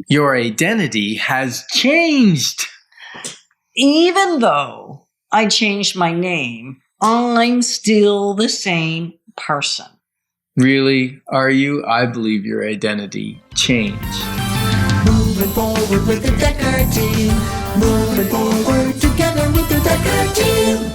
your identity has changed. Even though I changed my name, I'm still the same person. Really? Are you? I believe your identity changed. Moving forward with the Dekker Team. Moving forward together with the Dekker Team.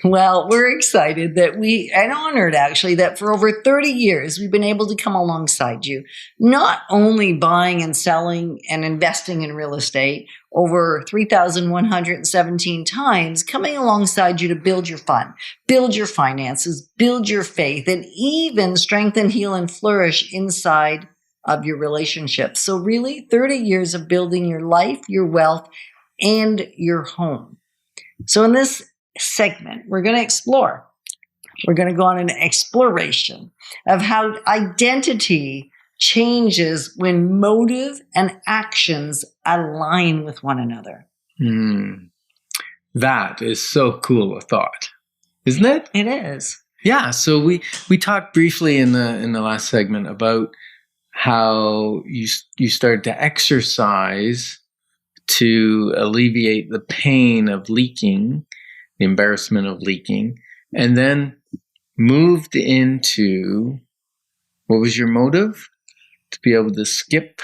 Well, we're excited and honored actually, that for over 30 years, we've been able to come alongside you, not only buying and selling and investing in real estate over 3,117 times, coming alongside you to build your fun, build your finances, build your faith, and even strengthen, heal, and flourish inside of your relationships. So really 30 years of building your life, your wealth, and your home. So in this segment, we're going to explore. We're going to go on an exploration of how identity changes when motive and actions align with one another. That is so cool a thought, isn't it? It is. Yeah. So we talked briefly in the last segment about how you started to exercise to alleviate the pain of leaking, the embarrassment of leaking, and then moved into, what was your motive? To be able to skip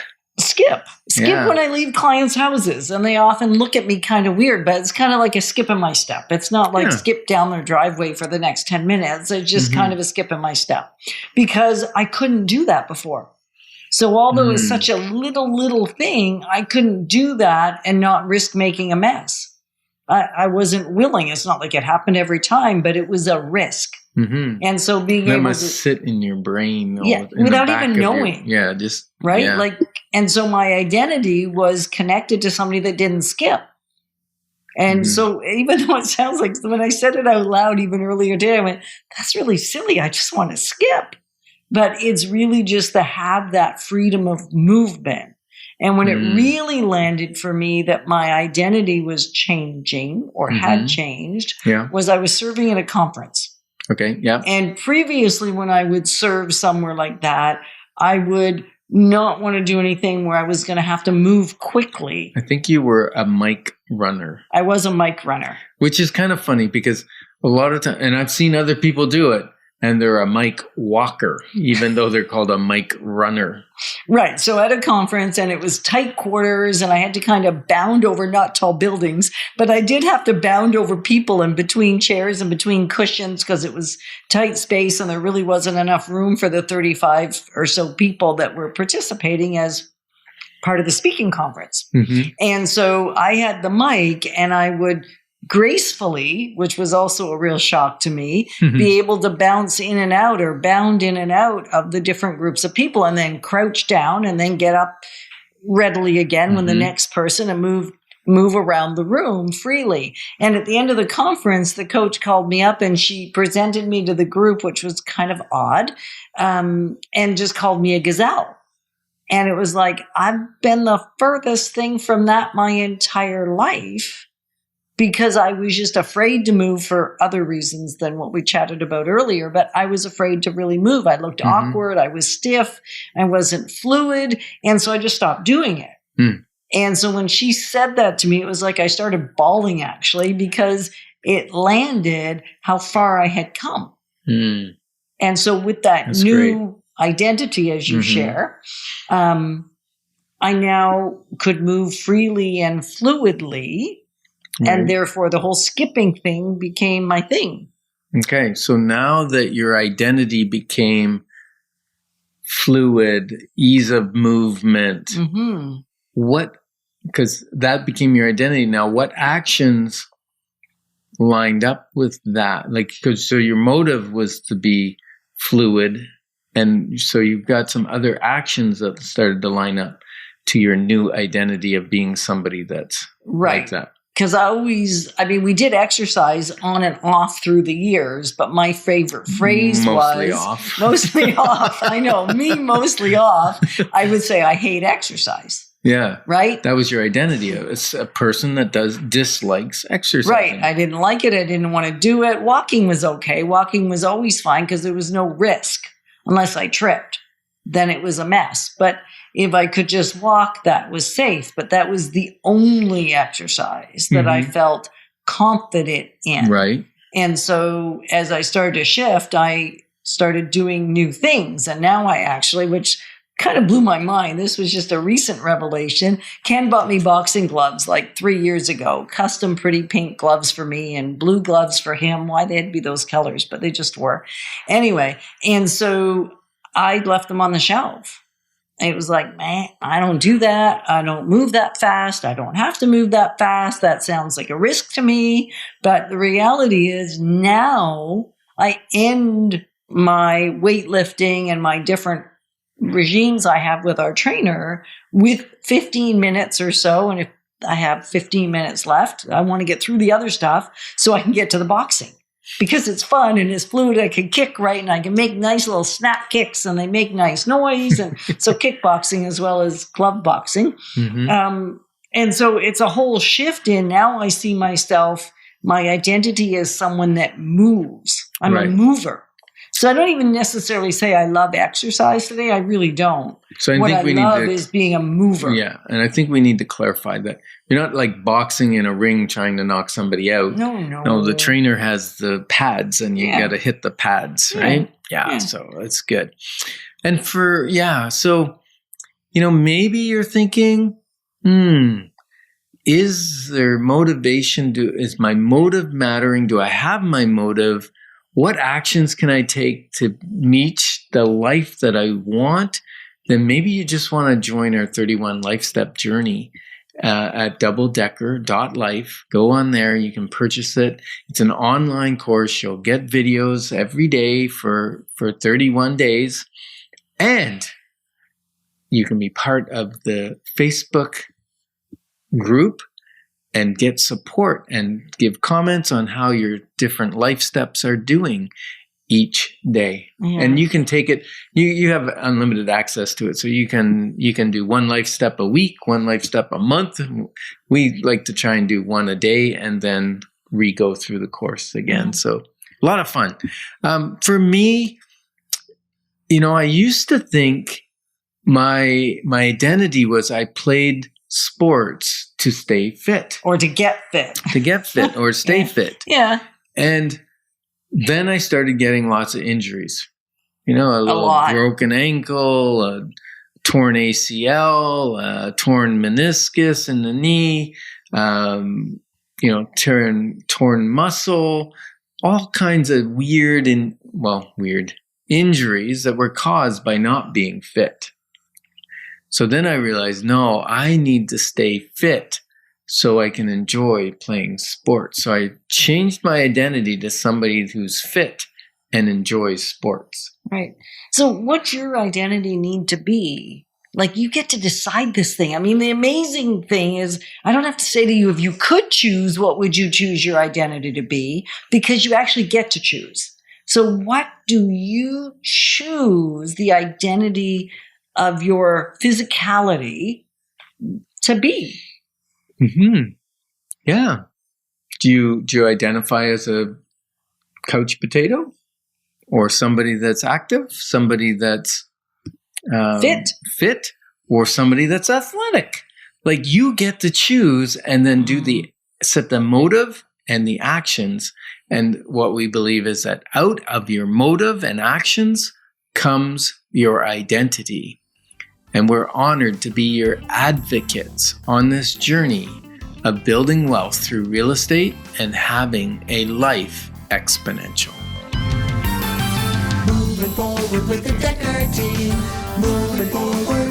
When I leave clients' houses, and they often look at me kind of weird, but it's kind of like a skip in my step. It's not like skip down their driveway for the next 10 minutes. It's just kind of a skip in my step, because I couldn't do that before. So although it's such a little thing, I couldn't do that and not risk making a mess. I wasn't willing. It's not like it happened every time, but it was a risk. Mm-hmm. And so being that able must to sit in your brain, without even knowing, right. Like, and so my identity was connected to somebody that didn't skip. And so even though it sounds like, when I said it out loud even earlier today, I went, "That's really silly. I just want to skip." But it's really just to have that freedom of movement. And when it really landed for me that my identity was changing or had changed, was I was serving at a conference. Okay, yeah. And previously, when I would serve somewhere like that, I would not want to do anything where I was going to have to move quickly. I think you were a mic runner. I was a mic runner. Which is kind of funny, because a lot of time, and I've seen other people do it, and they're a mic walker, even though they're called a mic runner. Right. So at a conference, and it was tight quarters, and I had to kind of bound over not tall buildings, but I did have to bound over people in between chairs and between cushions, because it was tight space and there really wasn't enough room for the 35 or so people that were participating as part of the speaking conference. And so I had the mic, and I would gracefully, which was also a real shock to me, be able to bounce in and out or bound in and out of the different groups of people, and then crouch down and then get up readily again when the next person, and move around the room freely. And at the end of the conference, the coach called me up and she presented me to the group, which was kind of odd, and just called me a gazelle. And it was like, I've been the furthest thing from that my entire life, because I was just afraid to move for other reasons than what we chatted about earlier. But I was afraid to really move. I looked awkward. I was stiff. I wasn't fluid. And so I just stopped doing it. And so when she said that to me, it was like I started bawling, actually, because it landed how far I had come. And so with that new identity, as you share, I now could move freely and fluidly. And therefore, the whole skipping thing became my thing. Okay. So now that your identity became fluid, ease of movement, because that became your identity. Now, what actions lined up with that? So your motive was to be fluid. And so you've got some other actions that started to line up to your new identity of being somebody that's like that. Because we did exercise on and off through the years, but my favorite phrase mostly off. Mostly off. I know, me mostly off. I would say I hate exercise. Yeah. Right? That was your identity. It's a person that dislikes exercise. Right. I didn't like it. I didn't want to do it. Walking was okay. Walking was always fine because there was no risk unless I tripped. Then it was a mess. But if I could just walk, that was safe. But that was the only exercise that I felt confident in. Right. And so as I started to shift, I started doing new things. And now I actually, which kind of blew my mind, this was just a recent revelation. Ken bought me boxing gloves like 3 years ago, custom pretty pink gloves for me and blue gloves for him. Why they had to be those colors, but they just were. Anyway, and so I left them on the shelf. It was like, man, I don't do that. I don't move that fast. I don't have to move that fast. That sounds like a risk to me. But the reality is now I end my weightlifting and my different regimes I have with our trainer with 15 minutes or so. And if I have 15 minutes left, I want to get through the other stuff so I can get to the boxing. Because it's fun and it's fluid, I can kick right and I can make nice little snap kicks and they make nice noise. And so kickboxing as well as glove boxing. And so it's a whole shift in now I see myself, my identity as someone that moves. I'm a mover. So I don't even necessarily say I love exercise today. I really don't. So what I love is being a mover. Yeah, and I think we need to clarify that. You're not like boxing in a ring trying to knock somebody out. No, the trainer has the pads and you got to hit the pads, right? Yeah, so it's good. And so, maybe you're thinking, is there motivation? Is my motive mattering? Do I have my motive? What actions can I take to meet the life that I want? Then maybe you just want to join our 31 Life Step journey at doubledecker.life. Go on there. You can purchase it. It's an online course. You'll get videos every day for 31 days. And you can be part of the Facebook group and get support and give comments on how your different life steps are doing each day. And you can take it, you have unlimited access to it. So you can do one life step a week, one life step a month. We like to try and do one a day and then re-go through the course again. So a lot of fun. For me, I used to think my identity was I played sports to stay fit. Or to get fit. Or stay fit. Yeah. And then I started getting lots of injuries. A little broken ankle, a torn ACL, a torn meniscus in the knee, torn muscle, all kinds of weird injuries that were caused by not being fit. So then I realized, no, I need to stay fit so I can enjoy playing sports. So I changed my identity to somebody who's fit and enjoys sports. Right. So what's your identity need to be? Like, you get to decide this thing. I mean, the amazing thing is I don't have to say to you, if you could choose, what would you choose your identity to be? Because you actually get to choose. So what do you choose the identity of your physicality to be? Yeah. Do you identify as a couch potato, or somebody that's active, somebody that's fit, or somebody that's athletic? Like, you get to choose and then set the motive and the actions. And what we believe is that out of your motive and actions comes your identity. And we're honored to be your advocates on this journey of building wealth through real estate and having a life exponential. Moving forward with the Dekker Team. Moving forward.